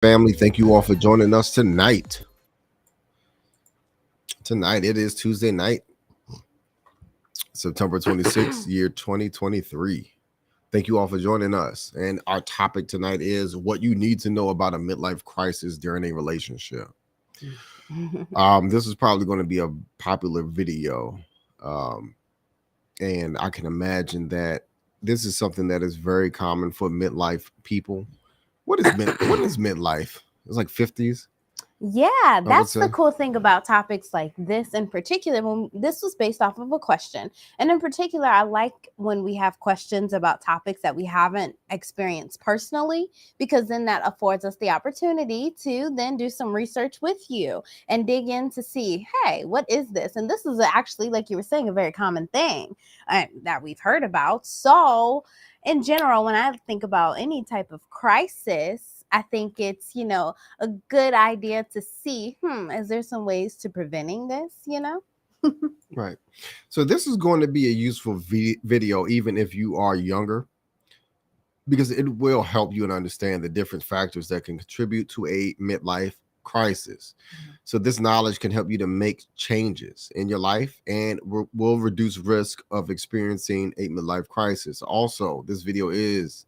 Family, thank you all for joining us tonight. Tonight it is Tuesday night, September 26th, year 2023. Thank you all for joining us. And our topic tonight is what you need to know about a midlife crisis during a relationship. This is probably going to be a popular video. Um, and I can imagine that this is something that is very common for midlife people. What is midlife? It's like 50s, Yeah, I would that's the say. cool thing about topics like this in particular. When this was based off of a question, and in particular, I like when we have questions about topics that we haven't experienced personally, because then that affords us the opportunity to then do some research with you and dig in to see, hey, what is this? And this is actually, like you were saying, a very common thing that we've heard about. So, in general, when I think about any type of crisis, I think it's a good idea to see, is there some ways to preventing this? Right. So this is going to be a useful video, even if you are younger, because it will help you and understand the different factors that can contribute to a midlife crisis. So this knowledge can help you to make changes in your life and will reduce risk of experiencing a midlife crisis. Also, this video is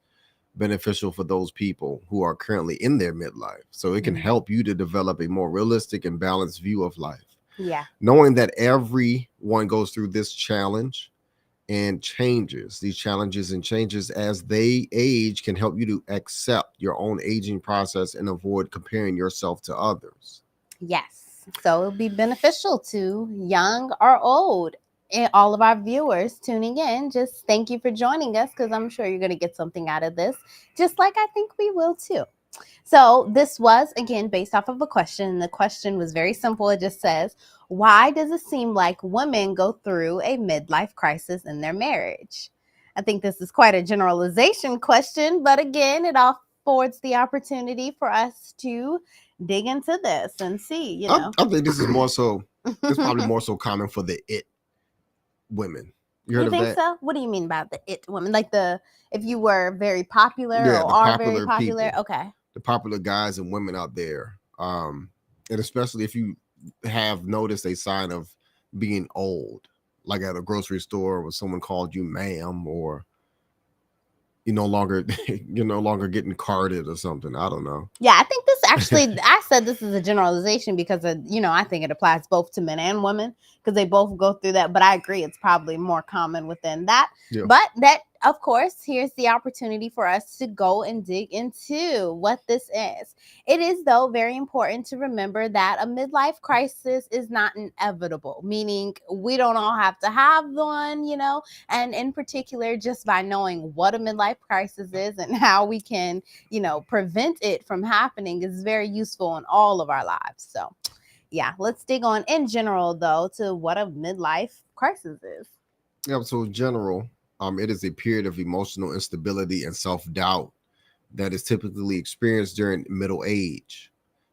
beneficial for those people who are currently in their midlife. So it can Mhm. help you to develop a more realistic and balanced view of life. Yeah. Knowing that everyone goes through this challenge and changes, these challenges and changes as they age can help you to accept your own aging process and avoid comparing yourself to others. Yes. So it'll be beneficial to young or old. And all of our viewers tuning in, just thank you for joining us because I'm sure you're going to get something out of this, just like I think we will too. So, this was again based off of a question. The question was very simple. It just says, why does it seem like women go through a midlife crisis in their marriage? I think this is quite a generalization question, but again, it affords the opportunity for us to dig into this and see, you know. I think this is more so, it's probably more so common for the it women. You heard You of think that? so? What do you mean by the it women? Like the if you were very popular Yeah, or the are very popular popular? people, Okay. the popular guys and women out there. And especially if you have noticed a sign of being old, like at a grocery store where someone called you ma'am, or you no longer you're no longer getting carded or something. I don't know. Yeah, I think this actually, I said this is a generalization because, I think it applies both to men and women because they both go through that. But I agree, it's probably more common within that. Yeah. But that, of course, here's the opportunity for us to go and dig into what this is. It is, though, very important to remember that a midlife crisis is not inevitable, meaning we don't all have to have one. And in particular, just by knowing what a midlife crisis is and how we can prevent it from happening is very useful in all of our lives. So, yeah, let's dig on in general, though, to what a midlife crisis is. Yeah. So in general, it is a period of emotional instability and self doubt that is typically experienced during middle age.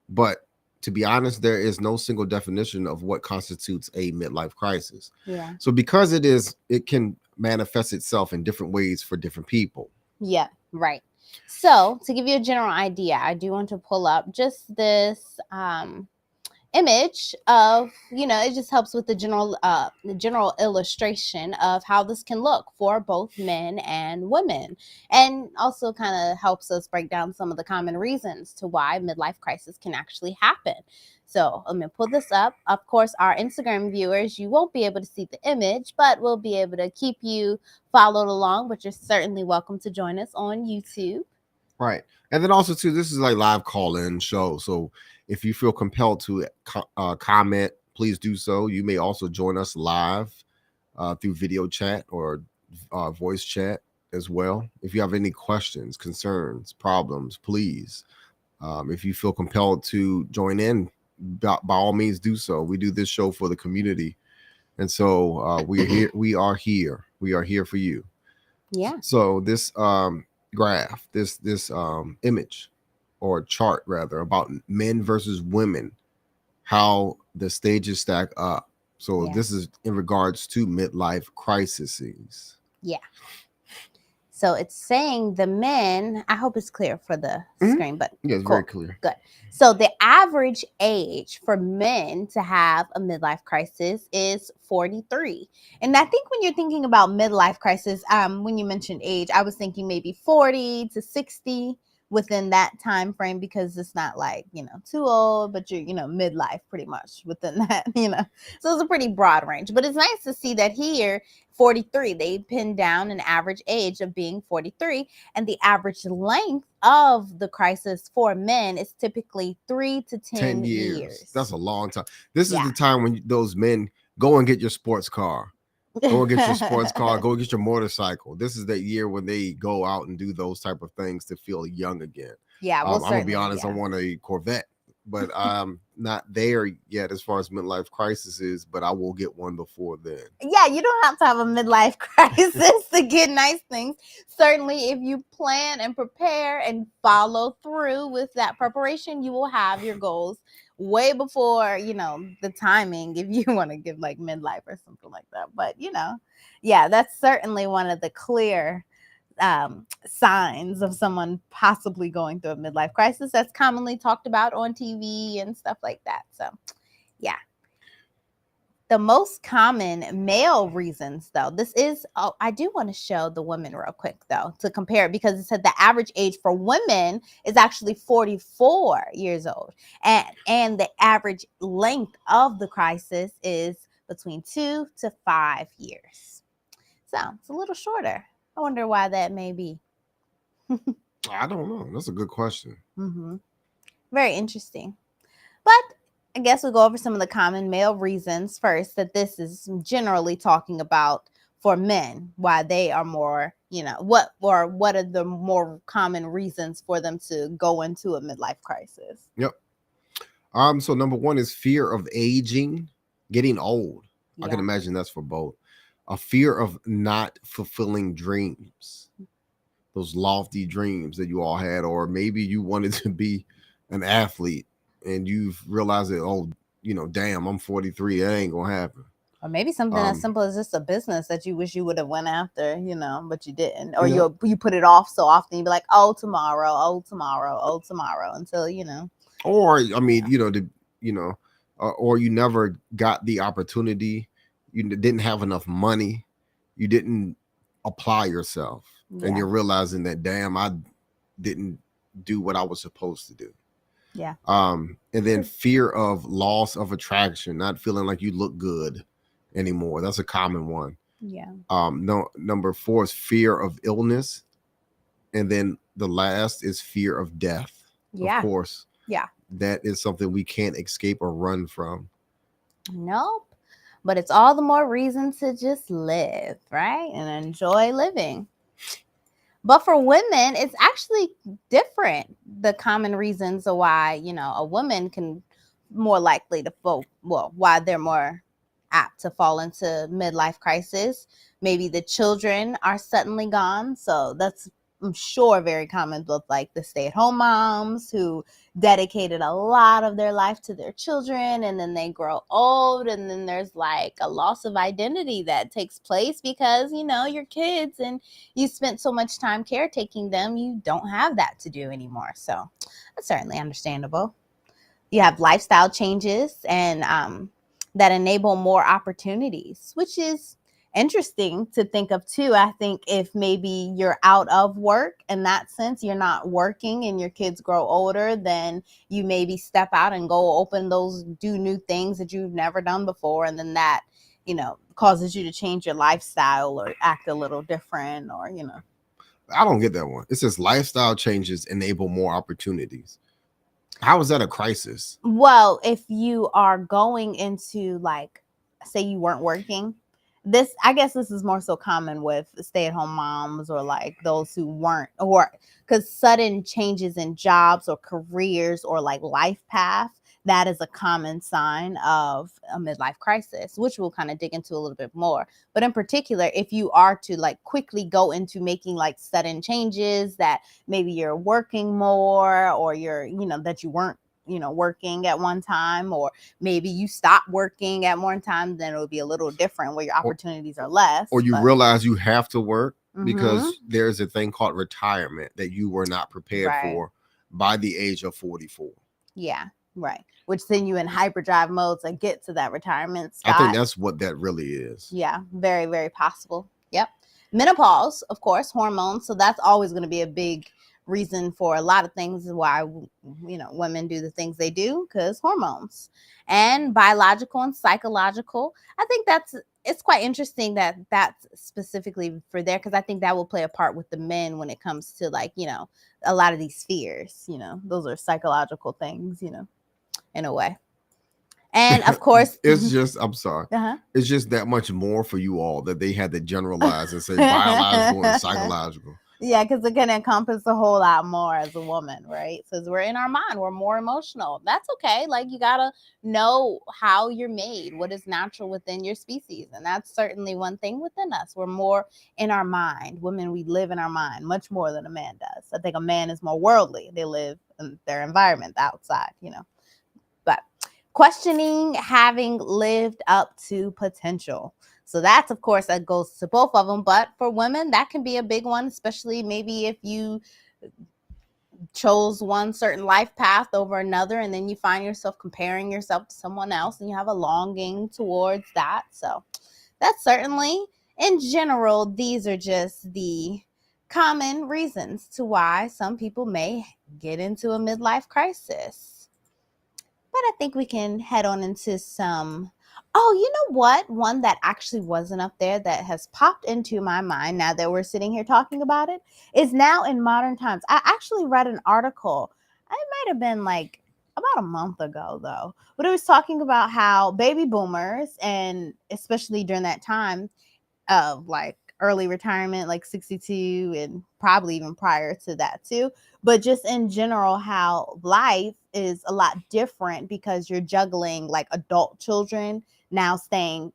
But to be honest, there is no single definition of what constitutes a midlife crisis. Yeah. So it can manifest itself in different ways for different people. Yeah, right. So, to give you a general idea, I do want to pull up just this image of, it just helps with the general illustration of how this can look for both men and women, and also kind of helps us break down some of the common reasons to why midlife crisis can actually happen. So let me pull this up. Of course, our Instagram viewers, you won't be able to see the image, but we'll be able to keep you followed along. But you're certainly welcome to join us on YouTube. Right. And then also too, this is like live call in show. So if you feel compelled to comment, please do so. You may also join us live through video chat or voice chat as well. If you have any questions, concerns, problems, please, if you feel compelled to join in, by all means do so. We do this show for the community. And so we are here. We are here. We are here for you. Yeah. So this graph, this image or chart rather about men versus women, how the stages stack up. So Yeah. this is in regards to midlife crises. Yeah. So it's saying the men, I hope it's clear for the Mhm. screen, but Yeah, it's very cool. clear. Good. So the average age for men to have a midlife crisis is 43. And I think when you're thinking about midlife crisis, when you mentioned age, I was thinking maybe 40 to 60 within that time frame, because it's not like, too old, but you're, midlife pretty much within that. So it's a pretty broad range. But it's nice to see that here 43, they pinned down an average age of being 43, and the average length of the crisis for men is typically 3 to 10 10 years. That's years. a long time. This is Yeah. the time when those men go and get your sports car. Go and get your sports car. Go get your motorcycle. This is that year when they go out and do those type of things to feel young again. Yeah, well, I'm gonna be certainly, honest. I yeah. want a Corvette, but I'm not there yet as far as midlife crisis is. But I will get one before then. Yeah, you don't have to have a midlife crisis to get nice things. Certainly, if you plan and prepare and follow through with that preparation, you will have your goals way before, the timing, if you want to give like midlife or something like that. But, yeah, that's certainly one of the clear signs of someone possibly going through a midlife crisis that's commonly talked about on TV and stuff like that. So, yeah. The most common male reasons, though, this is, I do want to show the women real quick, though, to compare it, because it said the average age for women is actually 44 years old. And the average length of the crisis is between 2 to 5 years. So it's a little shorter. I wonder why that may be. I don't know. That's a good question. Mm-hmm. Very interesting. But I guess we'll go over some of the common male reasons first, that this is generally talking about for men, why they are more, what are the more common reasons for them to go into a midlife crisis. Yep. So number one is fear of aging, getting old. I can Yeah. imagine that's for both. A fear of not fulfilling dreams, those lofty dreams that you all had, or maybe you wanted to be an athlete and you've realized that, oh, damn, I'm 43, that ain't gonna happen. Or maybe something as simple as just a business that you wish you would have went after, but you didn't. Or Yeah. you put it off so often, you'd be like, oh, tomorrow, oh, tomorrow, oh, tomorrow, until, Or I mean, Yeah. or you never got the opportunity, you didn't have enough money, you didn't apply yourself, and Yeah. you're realizing that, damn, I didn't do what I was supposed to do. Yeah. And then fear of loss of attraction, not feeling like you look good anymore. That's a common one. Yeah. No, number four is fear of illness, and then the last is fear of death. Of Yeah. course, Yeah. that is something we can't escape or run from. Nope. But it's all the more reason to just live, right? And enjoy living. But for women, it's actually different. The common reasons of why, a woman can more likely to why they're more apt to fall into midlife crisis. Maybe the children are suddenly gone. So that's, I'm sure, very common with like the stay-at-home moms who dedicated a lot of their life to their children, and then they grow old, and then there's like a loss of identity that takes place because your kids, and you spent so much time caretaking them, you don't have that to do anymore. So that's certainly understandable. You have lifestyle changes and that enable more opportunities, which is interesting to think of too. I think if maybe you're out of work, in that sense, you're not working and your kids grow older, then you maybe step out and go open those, do new things that you've never done before. And then that, causes you to change your lifestyle or act a little different, or, I don't get that one. It says lifestyle changes enable more opportunities. How is that a crisis? Well, if you are going into, like, say you weren't working, I guess this is more so common with stay-at-home moms, or like those who weren't, or because sudden changes in jobs or careers or like life path, that is a common sign of a midlife crisis, which we'll kind of dig into a little bit more. But in particular, if you are to like quickly go into making like sudden changes, that maybe you're working more, or you're, that you weren't, working at one time, or maybe you stop working at one time, then it'll be a little different where your opportunities are less. Or you realize you have to work Mm-hmm. because there's a thing called retirement that you were not prepared Right. for by the age of 44. Yeah. Right. Which send you in hyperdrive mode to get to that retirement I think spot. that's what that really is. Yeah. Very, very possible. Yep. Menopause, of course, hormones. So that's always going to be a big reason for a lot of things why women do the things they do, because hormones. And biological and psychological. I think it's quite interesting that that's specifically for there, because I think that will play a part with the men when it comes to, like, a lot of these fears. Those are psychological things, in a way. And of course, It's just, I'm sorry. uh-huh. It's just that much more for you all that they had to generalize and say biological and psychological. Yeah, because it can encompass a whole lot more as a woman, right? Because we're in our mind, we're more emotional. That's okay. Like, you gotta know how you're made, what is natural within your species, and that's certainly one thing within us. We're more in our mind. Women, we live in our mind much more than a man does. I think a man is more worldly. They live in their environment, the outside. But questioning having lived up to potential. So that's, of course, that goes to both of them. But for women, that can be a big one, especially maybe if you chose one certain life path over another, and then you find yourself comparing yourself to someone else and you have a longing towards that. So that's certainly, in general, these are just the common reasons to why some people may get into a midlife crisis. But I think we can head on into some. Oh, you know what? One that actually wasn't up there that has popped into my mind now that we're sitting here talking about it is now in modern times. I actually read an article. It might have been like about a month ago, though, but it was talking about how baby boomers, and especially during that time of like early retirement, like 62, and probably even prior to that too. But just in general, how life is a lot different because you're juggling like adult children now staying,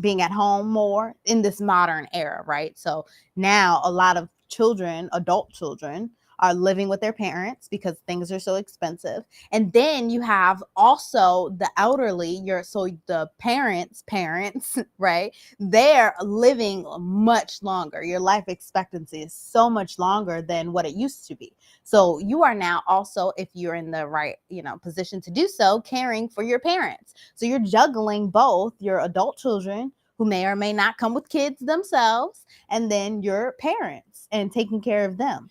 being at home more in this modern era, right? So now a lot of children, adult children, are living with their parents because things are so expensive. And then you have also the elderly, so the parents, right? They're living much longer. Your life expectancy is so much longer than what it used to be. So you are now also, if you're in the right, position to do so, caring for your parents. So you're juggling both your adult children, who may or may not come with kids themselves, and then your parents, and taking care of them.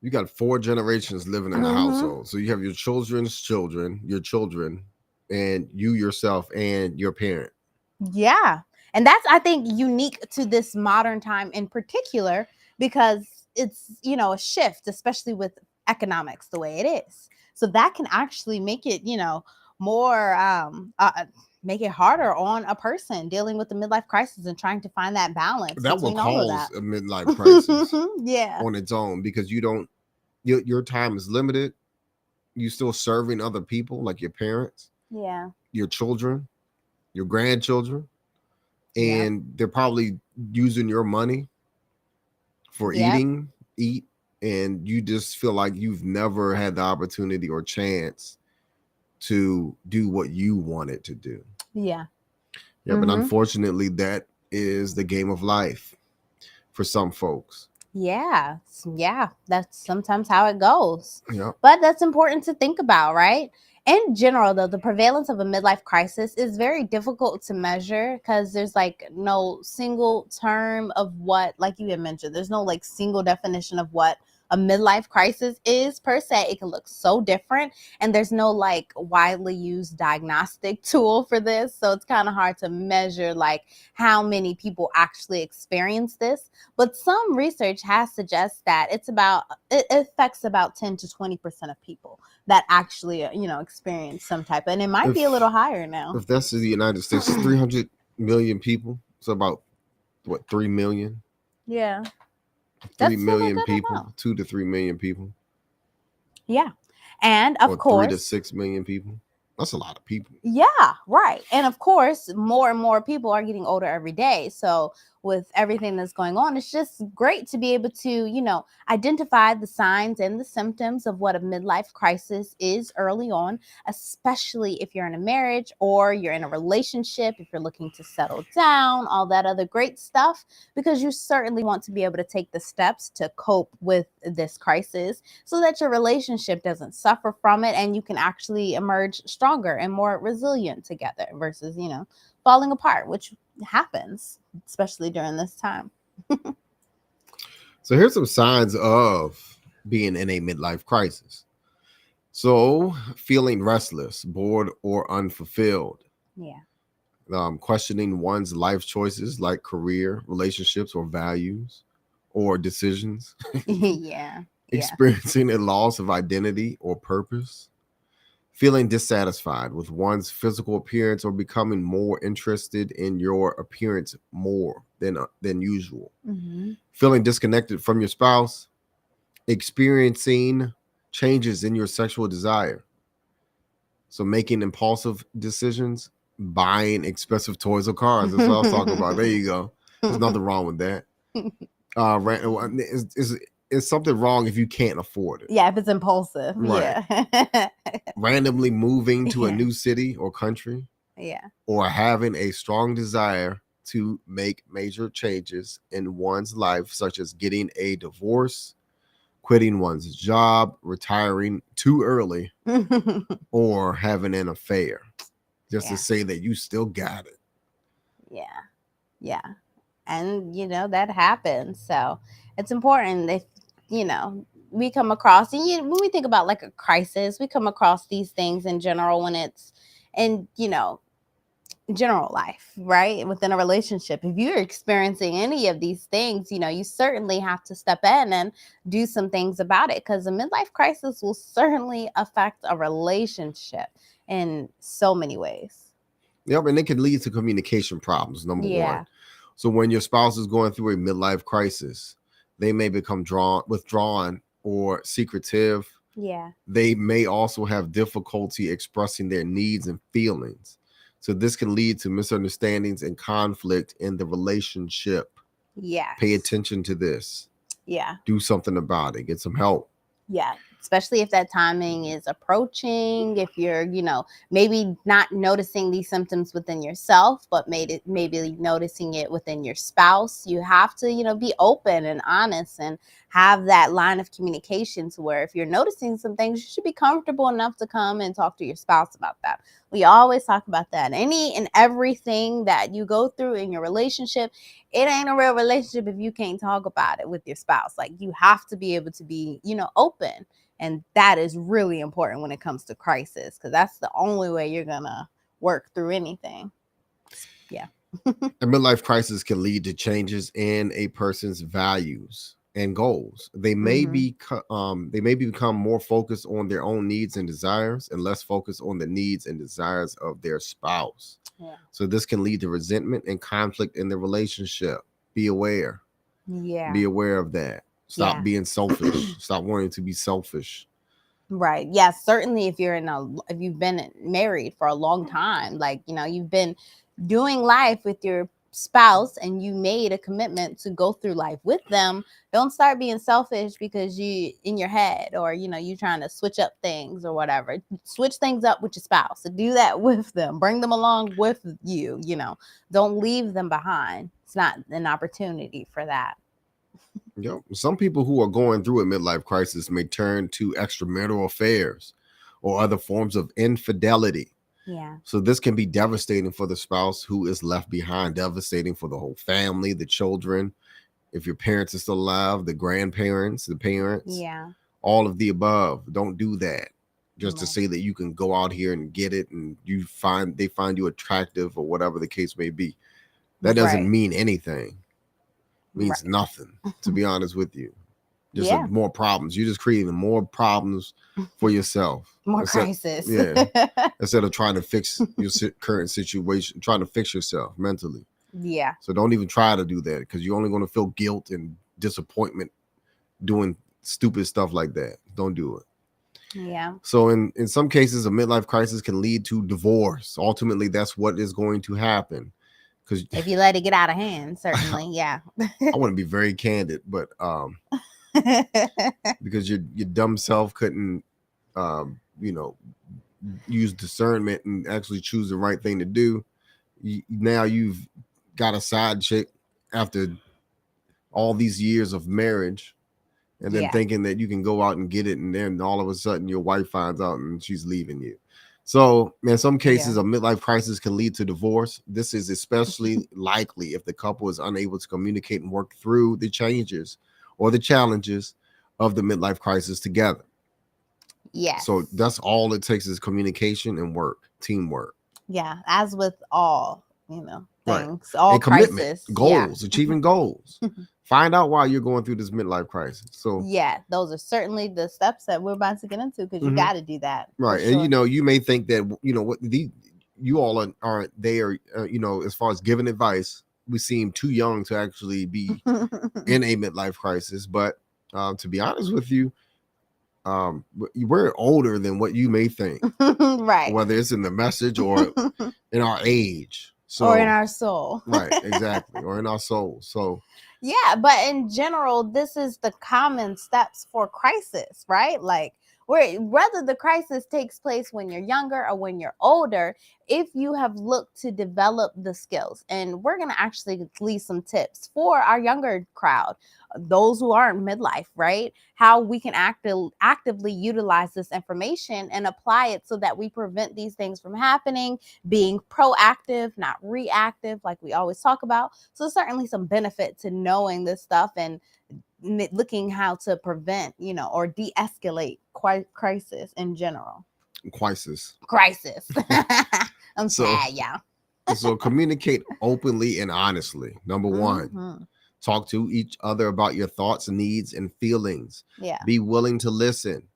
You got 4 generations living in a Mm-hmm. household. So you have your children's children, your children, and you yourself and your parent. Yeah. And that's, I think, unique to this modern time in particular, because it's, a shift, especially with economics the way it is. So that can actually make it, more, make it harder on a person dealing with the midlife crisis and trying to find that balance That will between all of cause that. a midlife crisis Yeah. on its own because you don't, your time is limited. You still serving other people like your parents, Yeah. your children, your grandchildren, Yep. and they're probably using your money for Yep. eat, and you just feel like you've never had the opportunity or chance to do what you wanted to do. Yeah. Yeah, but Mm-hmm. unfortunately, that is the game of life for some folks. Yeah. Yeah. That's sometimes how it goes. Yeah, But that's important to think about, right? In general, though, the prevalence of a midlife crisis is very difficult to measure because there's like no single term of what, like you had mentioned, there's no like single definition of what a midlife crisis is per se. It can look so different, and there's no like widely used diagnostic tool for this. So it's kind of hard to measure like how many people actually experience this. But some research has suggested that it affects about 10 to 20% of people that actually experience some type of, and it might be a little if higher now. if that's the United States, 300 million people. So about what 3 million? Yeah, Three that's still a million good people, amount. 2 to 3 million people, Yeah, and of or three to course, six million people. That's a lot of people. yeah, right. And of course, more and more people are getting older every day. So with everything that's going on, it's just great to be able to, identify the signs and the symptoms of what a midlife crisis is early on, especially if you're in a marriage or you're in a relationship, if you're looking to settle down, all that other great stuff, because you certainly want to be able to take the steps to cope with this crisis so that your relationship doesn't suffer from it and you can actually emerge stronger and more resilient together versus, falling apart, which happens, especially during this time. So here's some signs of being in a midlife crisis. So feeling restless, bored, or unfulfilled. Yeah. Questioning one's life choices like career, relationships, or values or decisions. Yeah. Experiencing a loss of identity or purpose. Feeling dissatisfied with one's physical appearance or becoming more interested in your appearance more than usual. Mm-hmm. Feeling disconnected from your spouse. Experiencing changes in your sexual desire. So making impulsive decisions, buying expensive toys or cars. That's what I was talking about. There you go. There's nothing wrong with that. Is something wrong if you can't afford it? Yeah, if it's impulsive. Right. Yeah. Randomly moving to a Yeah. new city or country, Yeah. or having a strong desire to make major changes in one's life, such as getting a divorce, quitting one's job, retiring too early, or having an affair, just to Yeah. say that you still got it. Yeah. Yeah. And, that happens. So it's important if, we come across, and when we think about like a crisis, we come across these things in general when it's in, general life, right? Within a relationship. If you're experiencing any of these things, you certainly have to step in and do some things about it, because a midlife crisis will certainly affect a relationship in so many ways. Yep, and it can lead to communication problems, number Yeah. one. So when your spouse is going through a midlife crisis, they may become withdrawn or secretive. Yeah. They may also have difficulty expressing their needs and feelings. So this can lead to misunderstandings and conflict in the relationship. Yeah. Pay attention to this. Yeah. Do something about it. Get some help. Yeah. Especially if that timing is approaching, if you're, maybe not noticing these symptoms within yourself, but maybe noticing it within your spouse. You have to, be open and honest and have that line of communication to where if you're noticing some things, you should be comfortable enough to come and talk to your spouse about that. We always talk about that. Any and everything that you go through in your relationship, it ain't a real relationship if you can't talk about it with your spouse. Like, you have to be able to be, open. And that is really important when it comes to crisis, because that's the only way you're going to work through anything. Yeah. A midlife crisis can lead to changes in a person's values and goals. They may become more focused on their own needs and desires and less focused on the needs and desires of their spouse. Yeah. So this can lead to resentment and conflict in the relationship. Be aware. Yeah. Be aware of that. Stop being selfish. Stop wanting to be selfish. Right. Yeah. Certainly, if you've been married for a long time, like, you've been doing life with your spouse and you made a commitment to go through life with them, don't start being selfish because you in your head, or, you trying to switch up things or whatever. Switch things up with your spouse. So do that with them. Bring them along with you. Don't leave them behind. It's not an opportunity for that. Yep. Some people who are going through a midlife crisis may turn to extramarital affairs or other forms of infidelity. Yeah. So this can be devastating for the spouse who is left behind, devastating for the whole family, the children, if your parents are still alive, the grandparents, the parents, Yeah. all of the above. Don't do that just to Right. say that you can go out here and get it and they find you attractive or whatever the case may be. That doesn't mean anything. Means nothing, to be honest with you. Just more problems. You're just creating more problems for yourself. More crisis. Yeah. Instead of trying to fix your current situation, trying to fix yourself mentally. Yeah. So don't even try to do that, because you're only going to feel guilt and disappointment doing stupid stuff like that. Don't do it. Yeah. So in some cases, a midlife crisis can lead to divorce. Ultimately, that's what is going to happen, because If you let it get out of hand, I certainly, yeah. want to be very candid, but because your dumb self couldn't you know use discernment and actually choose the right thing to do. Now you've got a side chick after all these years of marriage, and then Yeah, thinking that you can go out and get it, and then all of a sudden your wife finds out and she's leaving you. So, in some yeah, cases, a midlife crisis can lead to divorce. This is especially likely if the couple is unable to communicate and work through the changes or the challenges of the midlife crisis together. So, yes. that's all it takes is communication and work, teamwork. Yeah, as with all, Right. things, all And commitment, crisis. Yeah. goals, achieving goals. Find out why you're going through this midlife crisis. So, Yeah, those are certainly the steps that we're about to get into because you mhm. got to do that for Right. And sure. you may think that what you all aren't there. As far as giving advice, we seem too young to actually be in a midlife crisis. But to be honest with you, we're older than what you may think, Right. whether it's in the message or in our age. Or in So, our soul. right, exactly, or in our soul. So, Yeah, but in general, this is the common steps for crisis, right? Like, whether the crisis takes place when you're younger or when you're older, if you have looked to develop the skills, and we're going to actually leave some tips for our younger crowd, those who aren't midlife, right? How we can actively utilize this information and apply it so that we prevent these things from happening, being proactive, not reactive, like we always talk about. So certainly some benefit to knowing this stuff and looking how to prevent, or de-escalate crisis in general. crisis. Crisis. I'm So, sad, y'all. communicate openly and honestly. Number one. Mm-hmm. Talk to each other about your thoughts, needs, and feelings. Yeah. Be willing to listen.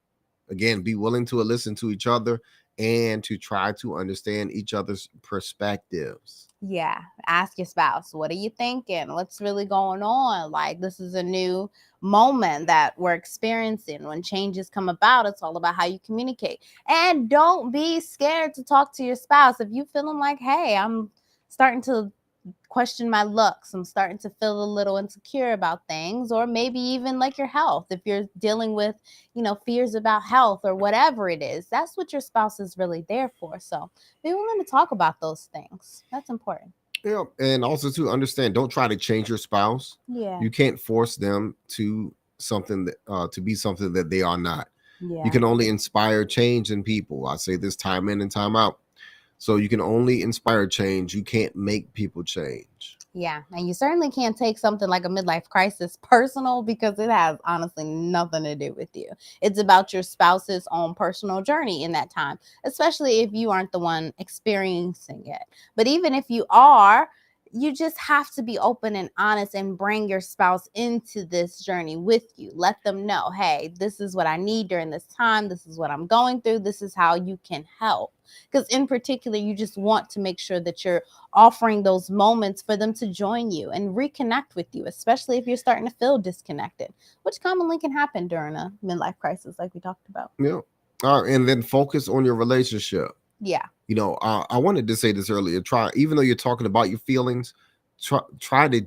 Again, be willing to listen to each other and to try to understand each other's perspectives. Yeah, ask your spouse, what are you thinking? What's really going on? Like, this is a new moment that we're experiencing. When changes come about, it's all about how you communicate. And don't be scared to talk to your spouse. If you feeling like, hey, I'm starting to question my looks, I'm starting to feel a little insecure about things, or maybe even like your health, if you're dealing with fears about health or whatever it is, that's what your spouse is really there for. So be willing to talk about those things. That's important. Yeah, and also to understand, don't try to change your spouse. Yeah. You can't force them to something that to be something that they are not. You Yeah. can only inspire change in people. I say this time in and time out. So you can only inspire change. You can't make people change. Yeah, and you certainly can't take something like a midlife crisis personal because it has honestly nothing to do with you. It's about your spouse's own personal journey in that time, especially if you aren't the one experiencing it. But even if you are, you just have to be open and honest and bring your spouse into this journey with you. Let them know, hey, this is what I need during this time. This is what I'm going through. This is how you can help. Because in particular, you just want to make sure that you're offering those moments for them to join you and reconnect with you, especially if you're starting to feel disconnected, which commonly can happen during a midlife crisis, like we talked about. Yeah. And then focus on your relationship. Yeah. I wanted to say this earlier. Try, even though you're talking about your feelings, try to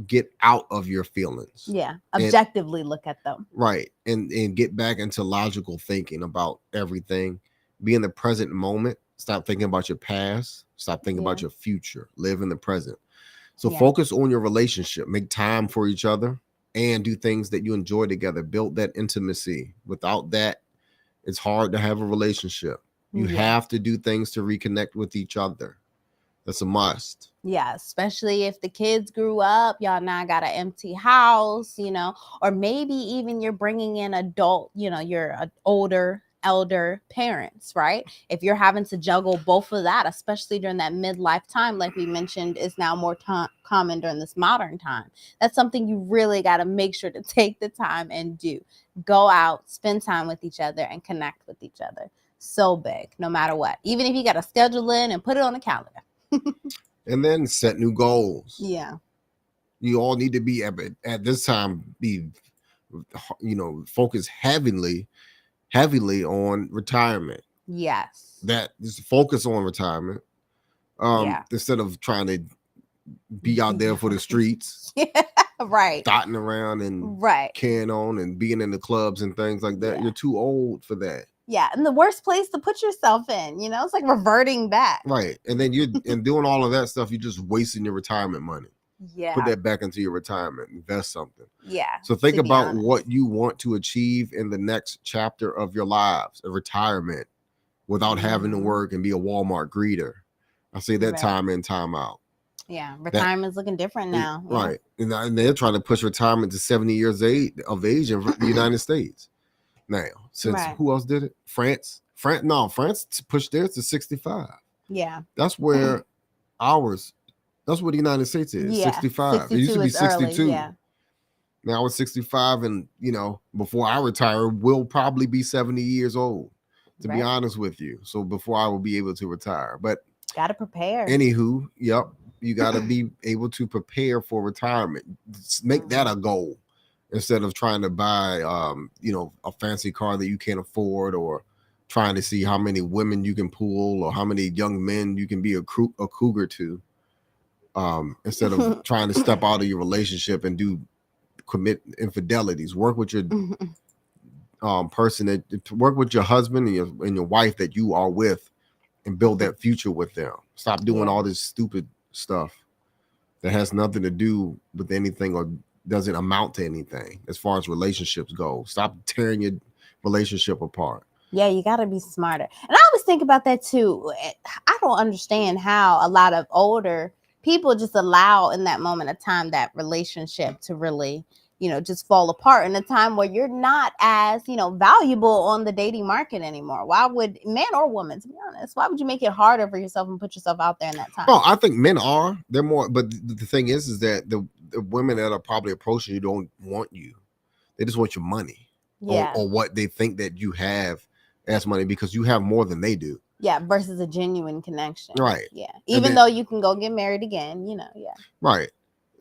get out of your feelings. Yeah. And Objectively look at them. right, and get back into logical thinking about everything. Be in the present moment. Stop thinking about your past. Stop thinking Yeah. about your future. Live in the present. So Yeah. focus on your relationship. Make time for each other and do things that you enjoy together. Build that intimacy. Without that, it's hard to have a relationship. You Yeah. have to do things to reconnect with each other. That's a must. Yeah, especially if the kids grew up, y'all now got an empty house, or maybe even you're bringing in adult, you're older, elder parents, right? If you're having to juggle both of that, especially during that midlife time, like we mentioned, is now more common during this modern time. That's something you really got to make sure to take the time and do. Go out, spend time with each other, and connect with each other. So big, no matter what. Even if you got to schedule in and put it on the calendar. And then set new goals. Yeah. You all need to be at this time be focus heavily on retirement. Yes. That just focus on retirement. Yeah. Instead of trying to be out there for the streets, Right. dotting around and Right. carrying on and being in the clubs and things like that. Yeah. You're too old for that. Yeah. And the worst place to put yourself in, it's like reverting back. Right. And then and doing all of that stuff, you're just wasting your retirement money. Yeah. Put that back into your retirement, invest something. Yeah. So think about what you want to achieve in the next chapter of your lives, a retirement, without having to work and be a Walmart greeter. I say that time in, time out. Yeah, retirement's looking different now. Yeah. Right. And they're trying to push retirement to 70 years of age in the United States. Now, since who else did it? France pushed theirs to 65. Yeah. That's where that's what the United States is, 65. It used to be 62. Early, yeah. Now it's 65, and before I retire, we'll probably be 70 years old, to be honest with you. So before I will be able to retire. But gotta prepare. Anywho, yep. You gotta be able to prepare for retirement. Make that a goal instead of trying to buy a fancy car that you can't afford, or trying to see how many women you can pull or how many young men you can be a cougar to. Instead of trying to step out of your relationship and commit infidelities. Work with your work with your husband and your wife that you are with, and build that future with them. Stop doing all this stupid stuff that has nothing to do with anything or doesn't amount to anything as far as relationships go. Stop tearing your relationship apart. Yeah, you got to be smarter. And I always think about that too. I don't understand how a lot of older people just allow in that moment of time that relationship to really, just fall apart in a time where you're not as, valuable on the dating market anymore. Why would, man or woman, to be honest, why would you make it harder for yourself and put yourself out there in that time? Well, I think men they're more, but the thing is that the women that are probably approaching you don't want you. They just want your money. Yeah. Or what they think that you have as money, because you have more than they do. Yeah, versus a genuine connection. Right. Yeah. Even though you can go get married again, yeah. Right.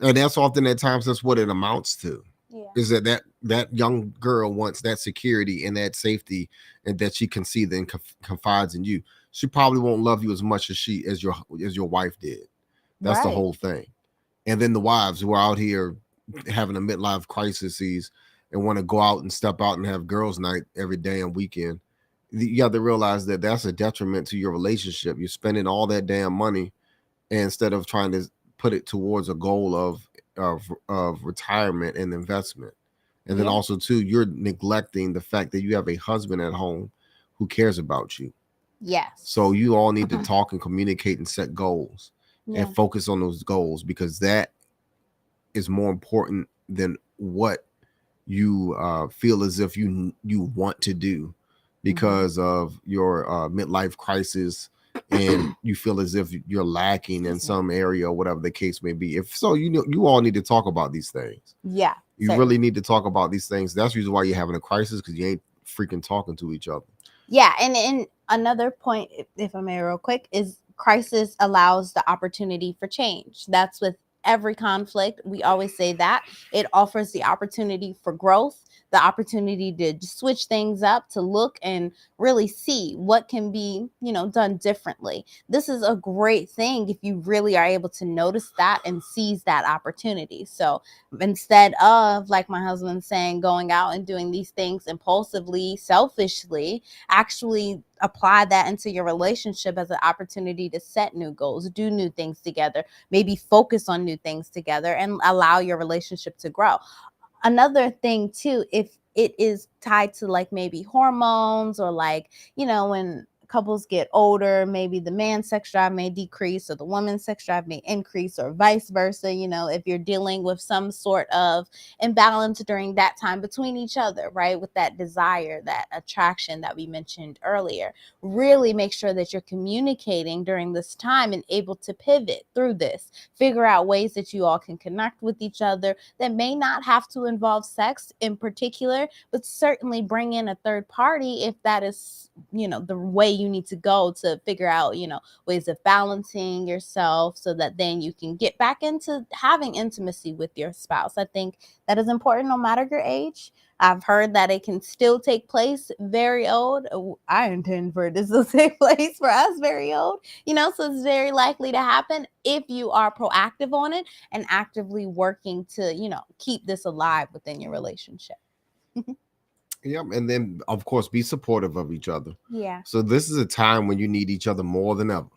And that's often at times that's what it amounts to. Yeah. Is that young girl wants that security and that safety, and that she can see then confides in you. She probably won't love you as much as your wife did. That's the whole thing. And then the wives who are out here having a midlife crisis and want to go out and step out and have girls' night every day and weekend. You have to realize that that's a detriment to your relationship. You're spending all that damn money, and instead of trying to put it towards a goal of retirement and investment. And then also too, you're neglecting the fact that you have a husband at home who cares about you. Yes. So you all need to talk and communicate and set goals and focus on those goals, because that is more important than what you feel as if you want to do because of your midlife crisis, and you feel as if you're lacking in some area or whatever the case may be. If so, you all need to talk about these things. Yeah. You really need to talk about these things. That's the reason why you're having a crisis, because you ain't freaking talking to each other. Yeah. And another point, if I may real quick, is crisis allows the opportunity for change. That's with every conflict. We always say that it offers the opportunity for growth, the opportunity to switch things up, to look and really see what can be, done differently. This is a great thing if you really are able to notice that and seize that opportunity. So instead of, like my husband saying, going out and doing these things impulsively, selfishly, actually apply that into your relationship as an opportunity to set new goals, do new things together, maybe focus on new things together, and allow your relationship to grow. Another thing too, if it is tied to like maybe hormones, or like, when couples get older, maybe the man's sex drive may decrease or the woman's sex drive may increase, or vice versa. If you're dealing with some sort of imbalance during that time between each other, right, with that desire, that attraction that we mentioned earlier, really make sure that you're communicating during this time and able to pivot through this. Figure out ways that you all can connect with each other that may not have to involve sex in particular, but certainly bring in a third party if that is, the way you need to go to figure out, ways of balancing yourself so that then you can get back into having intimacy with your spouse. I think that is important no matter your age. I've heard that it can still take place very old. I intend for it to still take place for us very old, so it's very likely to happen if you are proactive on it and actively working to, keep this alive within your relationship. Yep. And then, of course, be supportive of each other. Yeah. So this is a time when you need each other more than ever.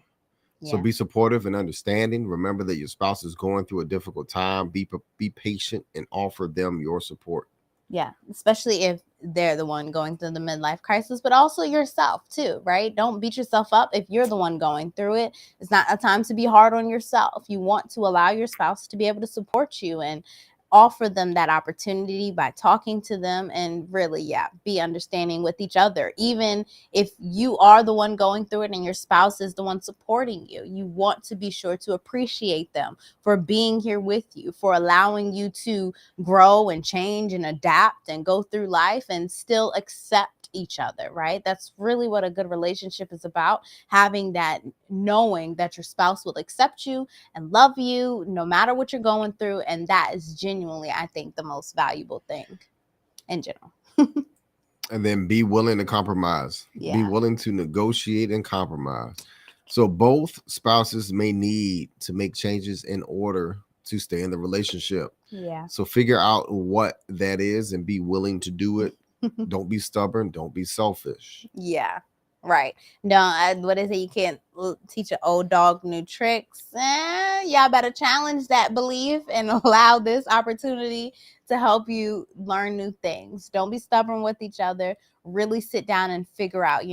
So Yeah. be supportive and understanding. Remember that your spouse is going through a difficult time. Be patient and offer them your support. Yeah, especially if they're the one going through the midlife crisis, but also yourself too, right? Don't beat yourself up if you're the one going through it. It's not a time to be hard on yourself. You want to allow your spouse to be able to support you and offer them that opportunity by talking to them and really, be understanding with each other. Even if you are the one going through it and your spouse is the one supporting you, you want to be sure to appreciate them for being here with you, for allowing you to grow and change and adapt and go through life and still accept each other, right? That's really what a good relationship is about, having that knowing that your spouse will accept you and love you no matter what you're going through. And that is genuinely, I think, the most valuable thing in general. And then be willing to compromise. Yeah. Be willing to negotiate and compromise. So both spouses may need to make changes in order to stay in the relationship. Yeah. So figure out what that is and be willing to do it. Don't be stubborn. Don't be selfish. Yeah. Right. No, what is it? You can't teach an old dog new tricks. Y'all better challenge that belief and allow this opportunity to help you learn new things. Don't be stubborn with each other. Really sit down and figure out,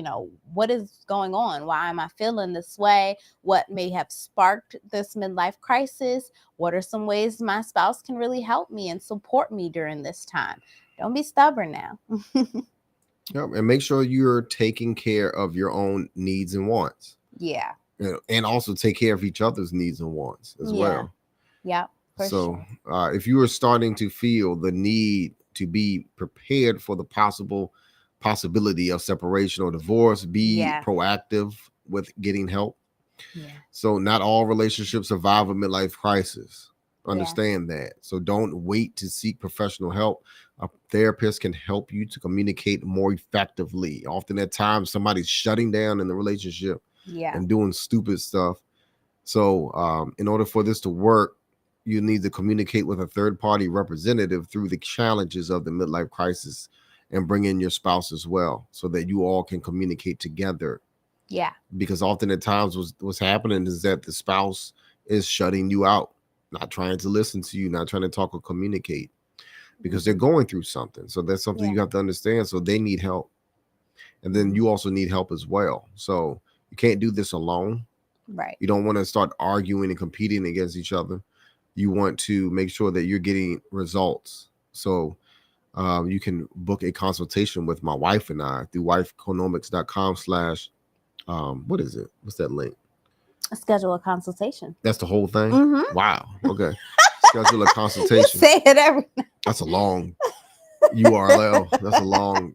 what is going on? Why am I feeling this way? What may have sparked this midlife crisis? What are some ways my spouse can really help me and support me during this time? Don't be stubborn now. Yep. And make sure you're taking care of your own needs and wants. Yeah. And also take care of each other's needs and wants as well. Yeah. So sure. if you are starting to feel the need to be prepared for the possibility of separation or divorce, be proactive with getting help. Yeah. So not all relationships survive a midlife crisis. Understand that. So don't wait to seek professional help. A therapist can help you to communicate more effectively. Often at times somebody's shutting down in the relationship and doing stupid stuff. So in order for this to work, you need to communicate with a third-party representative through the challenges of the midlife crisis and bring in your spouse as well so that you all can communicate together. Yeah. Because often at times what's happening is that the spouse is shutting you out, not trying to listen to you, not trying to talk or communicate because they're going through something. So that's something you have to understand. So they need help. And then you also need help as well. So you can't do this alone. Right. You don't want to start arguing and competing against each other. You want to make sure that you're getting results. So you can book a consultation with my wife and I through wifeconomics.com/, what is it? What's that link? Schedule a consultation. That's the whole thing? Mm-hmm. Wow. Okay. Schedule a consultation. You say it every night. That's a long URL. That's a long,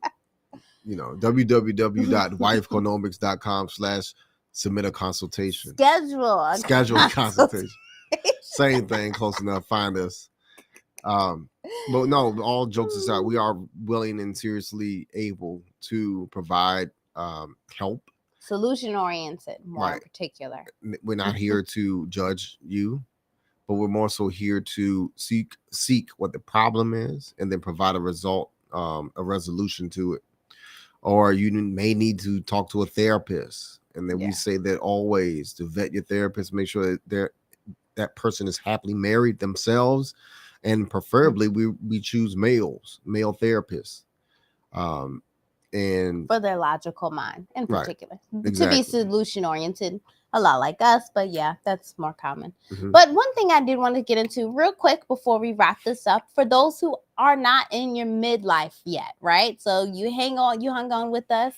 www.wifeconomics.com/submit a consultation. Schedule a consultation. Same thing, close enough. Find us. But no, all jokes aside, we are willing and seriously able to provide help. Solution oriented, more in particular. We're not here to judge you, but we're more so here to seek what the problem is and then provide a resolution to it. Or you may need to talk to a therapist. And then we say that always to vet your therapist, make sure that that person is happily married themselves. And preferably we choose male therapists. And for their logical mind in particular. Exactly. To be solution oriented, a lot like us, but that's more common. But one thing I did want to get into real quick before we wrap this up, for those who are not in your midlife yet, right? So you hung on with us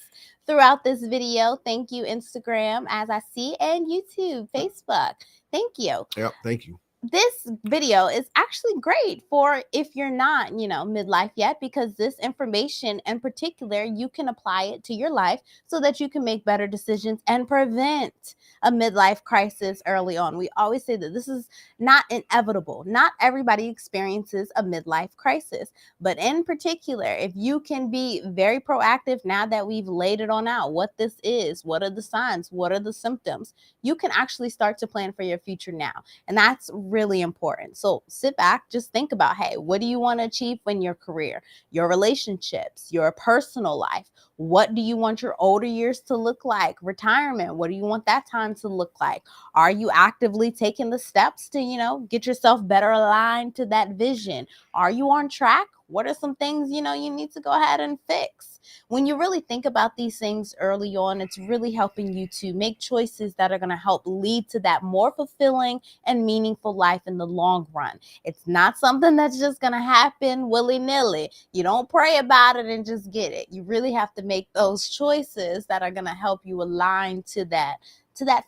throughout this video. Thank you, Instagram, as I see, and YouTube, Facebook. Thank you. Yep, thank you. this video is actually great for if you're not, midlife yet, because this information in particular, you can apply it to your life so that you can make better decisions and prevent a midlife crisis early on. We always say that this is not inevitable. Not everybody experiences a midlife crisis, but in particular, if you can be very proactive now that we've laid it on out, what this is, what are the signs, what are the symptoms, you can actually start to plan for your future now. And that's really important. So sit back, just think about, hey, what do you want to achieve in your career, your relationships, your personal life? What do you want your older years to look like? Retirement, what do you want that time to look like? Are you actively taking the steps to, get yourself better aligned to that vision? Are you on track? What are some things, you need to go ahead and fix? When you really think about these things early on, it's really helping you to make choices that are going to help lead to that more fulfilling and meaningful life in the long run. It's not something that's just going to happen willy-nilly. You don't pray about it and just get it. You really have to make those choices that are going to help you align to that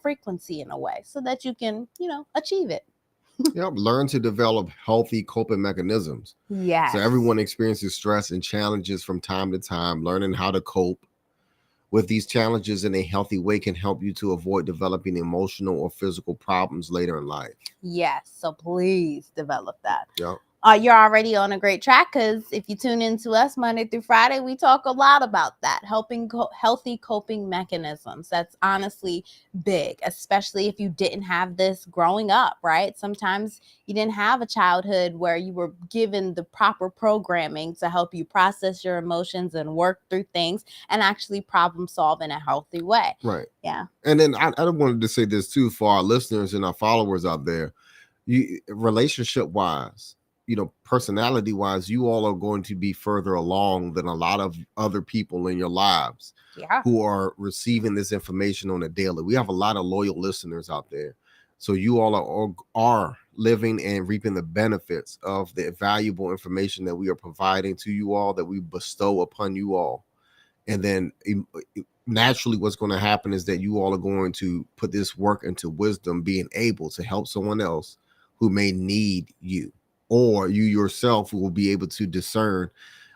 frequency in a way so that you can, achieve it. Yep, learn to develop healthy coping mechanisms. Yes. So everyone experiences stress and challenges from time to time. Learning how to cope with these challenges in a healthy way can help you to avoid developing emotional or physical problems later in life. Yes. So please develop that. Yep. You're already on a great track, because if you tune into us Monday through Friday, we talk a lot about that, helping healthy coping mechanisms. That's honestly big, especially if you didn't have this growing up, right? Sometimes you didn't have a childhood where you were given the proper programming to help you process your emotions and work through things and actually problem solve in a healthy way. Right. Yeah. And then I wanted to say this too for our listeners and our followers out there. You relationship wise, personality wise, you all are going to be further along than a lot of other people in your lives who are receiving this information on a daily. We have a lot of loyal listeners out there. So you all are living and reaping the benefits of the valuable information that we are providing to you all, that we bestow upon you all. And then naturally what's going to happen is that you all are going to put this work into wisdom, being able to help someone else who may need you, or you yourself will be able to discern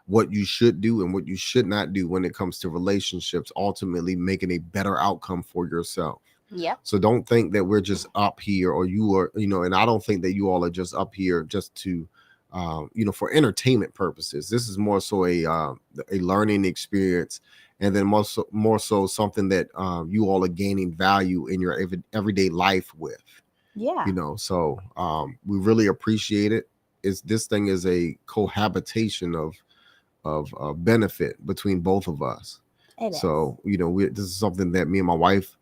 what you should do and what you should not do when it comes to relationships, ultimately making a better outcome for yourself. Yep. So don't think that we're just up here, or you are, and I don't think that you all are just up here just to for entertainment purposes. This is more so a learning experience, and then more so something that you all are gaining value in your everyday life with. Yeah. So we really appreciate it. This thing is a cohabitation of benefit between both of us. So this is something that me and my wife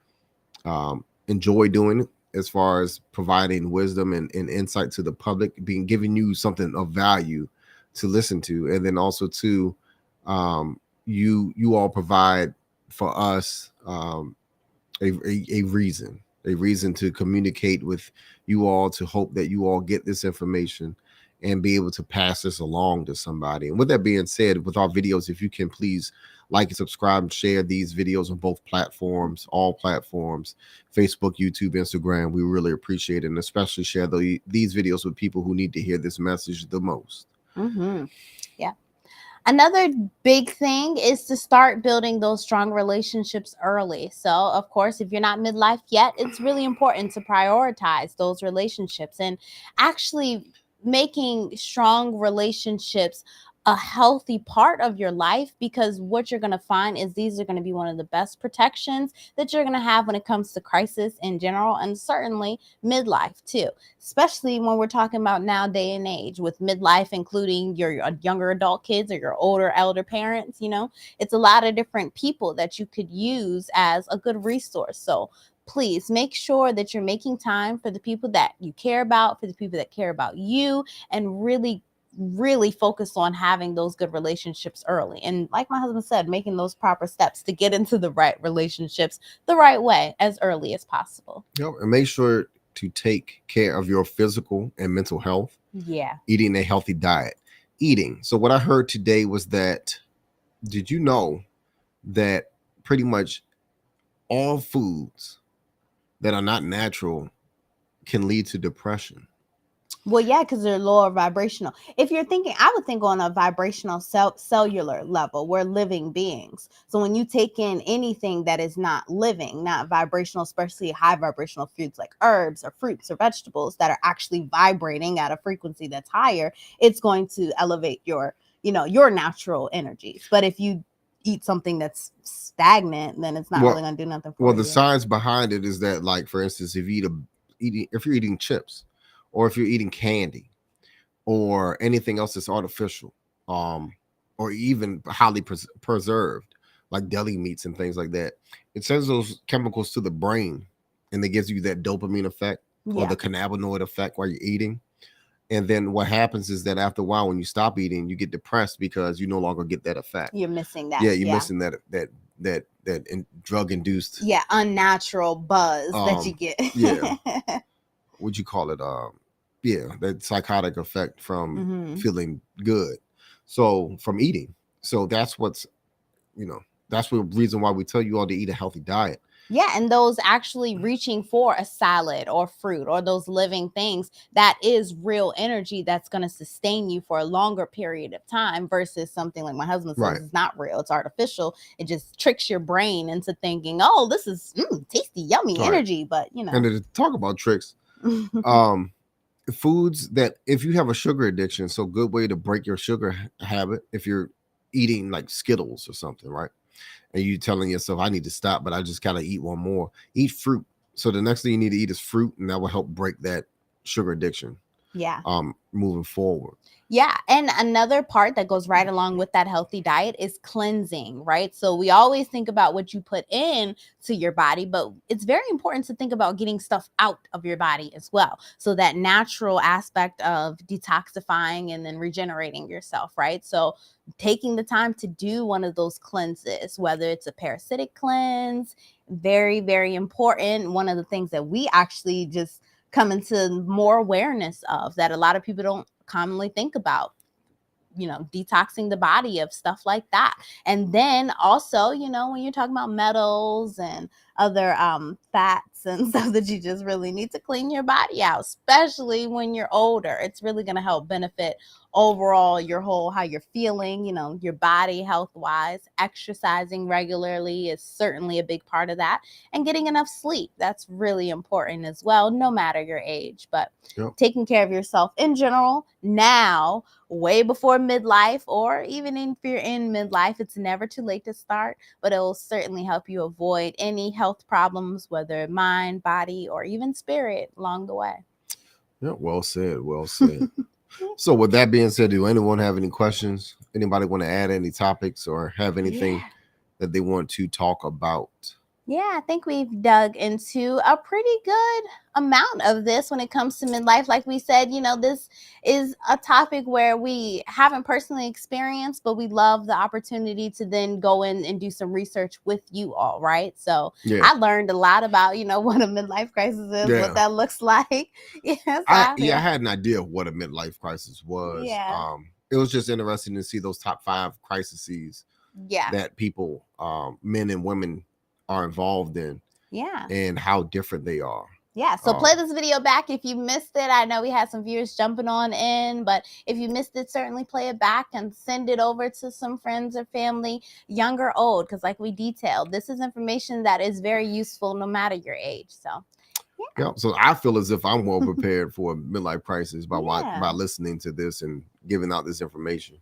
enjoy doing, as far as providing wisdom and insight to the public, giving you something of value to listen to, and then also to you all provide for us a reason to communicate with you all, to hope that you all get this information and be able to pass this along to somebody. And with that being said, with our videos, if you can please like and subscribe and share these videos on both platforms, all platforms, Facebook, YouTube, Instagram. We really appreciate it. And especially share these videos with people who need to hear this message the most. Mm-hmm. Yeah. Another big thing is to start building those strong relationships early. So, of course, if you're not midlife yet, it's really important to prioritize those relationships and actually making strong relationships a healthy part of your life, because what you're going to find is these are going to be one of the best protections that you're going to have when it comes to crisis in general, and certainly midlife too, especially when we're talking about now day and age with midlife, including your younger adult kids or your older elder parents. It's a lot of different people that you could use as a good resource. So please make sure that you're making time for the people that you care about, for the people that care about you, and really focus on having those good relationships early. And like my husband said, making those proper steps to get into the right relationships the right way as early as possible. Yep. And make sure to take care of your physical and mental health. Yeah. Eating a healthy diet. So what I heard today was that, did you know that pretty much all foods that are not natural can lead to depression? Well, yeah, because they're lower vibrational. If you're thinking, I would think on a vibrational cellular level, we're living beings. So when you take in anything that is not living, not vibrational, especially high vibrational foods like herbs or fruits or vegetables that are actually vibrating at a frequency that's higher, it's going to elevate your, your natural energies. But if you eat something that's stagnant, then it's not really Well, going to do nothing well, for the you. science behind it is that, like, for instance, if you're eating chips, or if you're eating candy, or anything else that's artificial, um, or even highly preserved, like deli meats and things like that, it sends those chemicals to the brain, and it gives you that dopamine effect or Yeah, the cannabinoid effect while you're eating. And then what happens is that after a while, when you stop eating, you get depressed because you no longer get that effect. you're missing that. Yeah, you're Yeah. missing that drug induced. Yeah, unnatural buzz that you Um, get. yeah, what you call it? Yeah, that psychotic effect from Hmm. feeling good. So from eating. So you know, that's the reason why we tell you all to eat a healthy diet. Yeah, and those actually reaching for a salad or fruit or those living things, that is real energy that's going to sustain you for a longer period of time versus something like my husband says Right. is not real. It's artificial. It just tricks your brain into thinking, oh, this is tasty, yummy Right. energy. But, And to talk about tricks, um, foods that if you have a sugar addiction, so good way to break your sugar habit if you're eating like Skittles or something, right? And you telling yourself, I need to stop, but I just gotta eat one more. Eat fruit. So the next thing you need to eat is fruit, and that will help break that sugar addiction. yeah. Moving forward. Yeah. And another part that goes right along with that healthy diet is cleansing, right? So we always think about what you put in to your body, but it's very important to think about getting stuff out of your body as well. So that natural aspect of detoxifying and then regenerating yourself, right? So taking the time to do one of those cleanses, whether it's a parasitic cleanse, very, very important. One of the things that we actually just come into more awareness of that a lot of people don't commonly think about, detoxing the body of stuff like that. And then also, when you're talking about metals and other fats and stuff that you just really need to clean your body out, especially when you're older, it's really going to help benefit overall your whole how you're feeling, your body health wise. Exercising regularly is certainly a big part of that, and getting enough sleep, that's really important as well, no matter your age. But Yep. taking care of yourself in general now, way before midlife, or even if you're in midlife, it's never too late to start, but it will certainly help you avoid any health problems, whether mind, body, or even spirit along the way. Yeah, well said. Well said. So with that being said, do anyone have any questions? Anybody want to add any topics or have anything Yeah. that they want to talk about? Yeah, I think we've dug into a pretty good amount of this when it comes to midlife. Like we said, this is a topic where we haven't personally experienced, but we love the opportunity to then go in and do some research with you all, right? So Yeah. I learned a lot about, what a midlife crisis is, what Yeah. that looks like. Yes, I yeah. had an idea of what a midlife crisis was. Yeah. It was just interesting to see those top 5 crises Yeah. that people, men and women, are involved in, Yeah. and how different they are. Yeah, so play this video back if you missed it. I know we had some viewers jumping on in, but if you missed it, certainly play it back and send it over to some friends or family, young or old, because like we detailed, this is information that is very useful no matter your age. So Yeah. So I feel as if I'm well prepared for a midlife crisis by yeah. listening to this and giving out this information.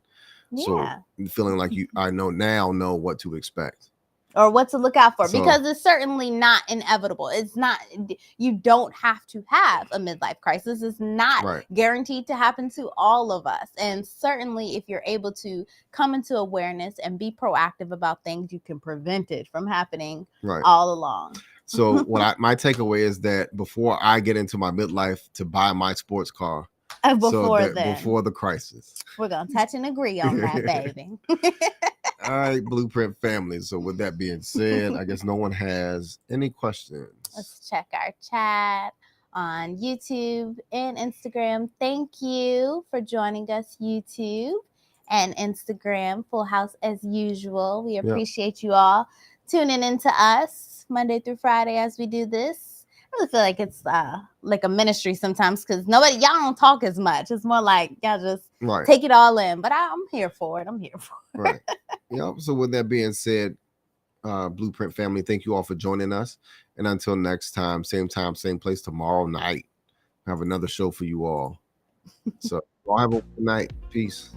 So Yeah. feeling like I know what to expect. Or what to look out for, So because it's certainly not inevitable. It's not, you don't have to have a midlife crisis. It's not right. guaranteed to happen to all of us. And certainly if you're able to come into awareness and be proactive about things, you can prevent it from happening Right. all along. So my takeaway is that before I get into my midlife, to buy my sports car. Before the crisis. We're going to touch and agree on that, baby. All right, Blueprint family. So with that being said, I guess no one has any questions. Let's check our chat on YouTube and Instagram. Thank you for joining us, YouTube and Instagram. Full house as usual. We appreciate you all tuning into us Monday through Friday as we do this. really feel like it's like a ministry sometimes because y'all don't talk as much. It's more like y'all just Right. take it all in. But I'm here for it. I'm here for it. Right. Yep. So with that being said, Blueprint family, thank you all for joining us. And until next time, same place tomorrow night. I have another show for you all. So, all have a good night. Peace.